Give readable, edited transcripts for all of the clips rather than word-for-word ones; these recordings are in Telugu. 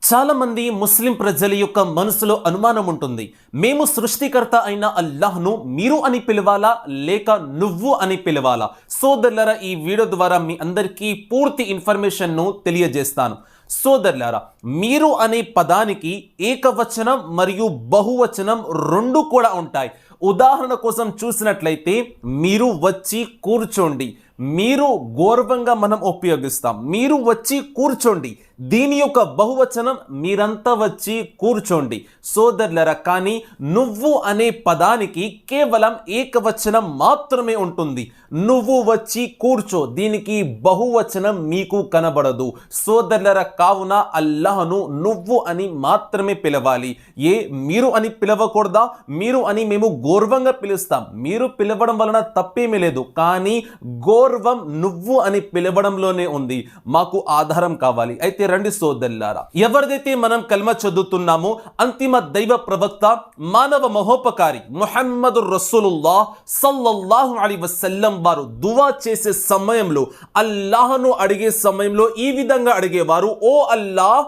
చాలా మంది ముస్లిం ప్రజల యొక్క మనసులో అనుమానం ఉంటుంది. మేము సృష్టికర్త అయిన అల్లాహ్ను మీరు అని పిలవాలా లేక నువ్వు అని పిలవాలా? సోదరులారా, ఈ వీడియో ద్వారా మీ అందరికీ పూర్తి ఇన్ఫర్మేషన్ను తెలియజేస్తాను. సోదరులారా, మీరు అనే పదానికి ఏకవచనం మరియు బహువచనం రెండు కూడా ఉంటాయి. ఉదాహరణ కోసం చూసినట్లయితే మీరు వచ్చి కూర్చోండి, మీరు గౌరవంగా మనం ఉపయోగిస్తాం. మీరు వచ్చి కూర్చోండి, దీని యొక్క బహువచనం మీరంతా వచ్చి కూర్చోండి. సోదరులరా, కానీ నువ్వు అనే పదానికి కేవలం ఏకవచనం మాత్రమే ఉంటుంది. నువ్వు వచ్చి కూర్చో, దీనికి బహువచనం మీకు కనబడదు. సోదరులరా, కావున అల్లాహ్ను నువ్వు అని మాత్రమే పిలవాలి. మీరు అని పిలవకూడదా? మీరు అని మేము గౌరవంగా పిలుస్తాం. మీరు పిలవడం వలన తప్పేమీ లేదు, కానీ గౌరవం నువ్వు అని పిలవడంలోనే ఉంది. మాకు ఆధారం కావాలి. అయితే రండి సోదరులారా, ఎవరిదైతే మనం కల్మా చదువుతున్నామో అంతిమ దైవ ప్రవక్త, మానవ మహోపకారి ముహమ్మదు రసూలుల్లాహ్ సల్లల్లాహు అలైహి వసల్లం వారు దువా చేసే సమయంలో, అల్లాహ్ను అడిగే సమయంలో ఈ విధంగా అడిగేవారు: ఓ అల్లాహ్,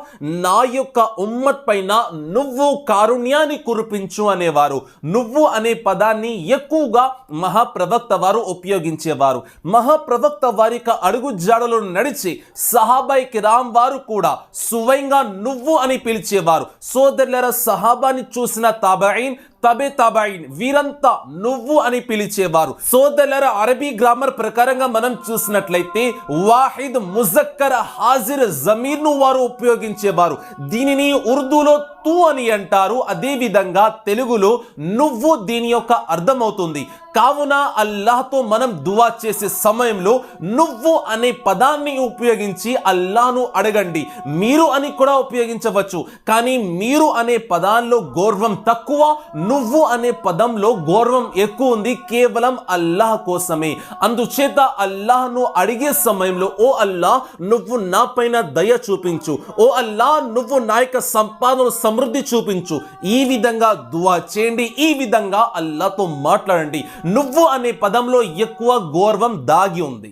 నా యొక్క ఉమ్మత్ పైన నువ్వు కారుణ్యాన్ని కురిపించు అనేవారు. నువ్వు అనే పదాన్ని ఎక్కువగా మహాప్రవక్త వారు ఉపయోగించేవారు. మహాప్రవక్త వారి అడుగు జాడలో నడిచి సహాబాయి కిరామ్ వారు కూడా స్వయంగా నువ్వు అని పిలిచేవారు. సోదరులారా, సహాబాని చూసిన తాబঈన్, తబెయిన్ వీరంతా నువ్వు అని పిలిచేవారు. సోదరులారా, అరబీ గ్రామర్ ప్రకారంగా మనం చూసినట్లయితే వాహిద్, ముజక్కర్, హాజిర్, జమీర్ ను వారు ఉపయోగించేవారు. దీనిని ఉర్దూలో తూ అని అంటారు. అదే విధంగా తెలుగులో నువ్వు దీని యొక్క అర్థం అవుతుంది. కావున అల్లాహ్తో మనం దువా చేసే సమయంలో నువ్వు అనే పదాన్ని ఉపయోగించి అల్లాహ్ను అడగండి. మీరు అని కూడా ఉపయోగించవచ్చు, కానీ మీరు అనే పదాల్లో గౌరవం తక్కువ, నువ్వు అనే పదంలో గౌరవం ఎక్కువ ఉంది. కేవలం అల్లాహ్ కోసమే. అందుచేత అల్లాహ్ను అడిగే సమయంలో, ఓ అల్లాహ్, నువ్వు నా పైన దయ చూపించు, ఓ అల్లాహ్, నువ్వు నా యొక్క సంపాదన సమృద్ధి చూపించు, ఈ విధంగా దువా చేయండి. ఈ విధంగా అల్లాహ్తో మాట్లాడండి. నువ్వు అనే పదంలో ఎక్కువ గౌరవం దాగి ఉంది.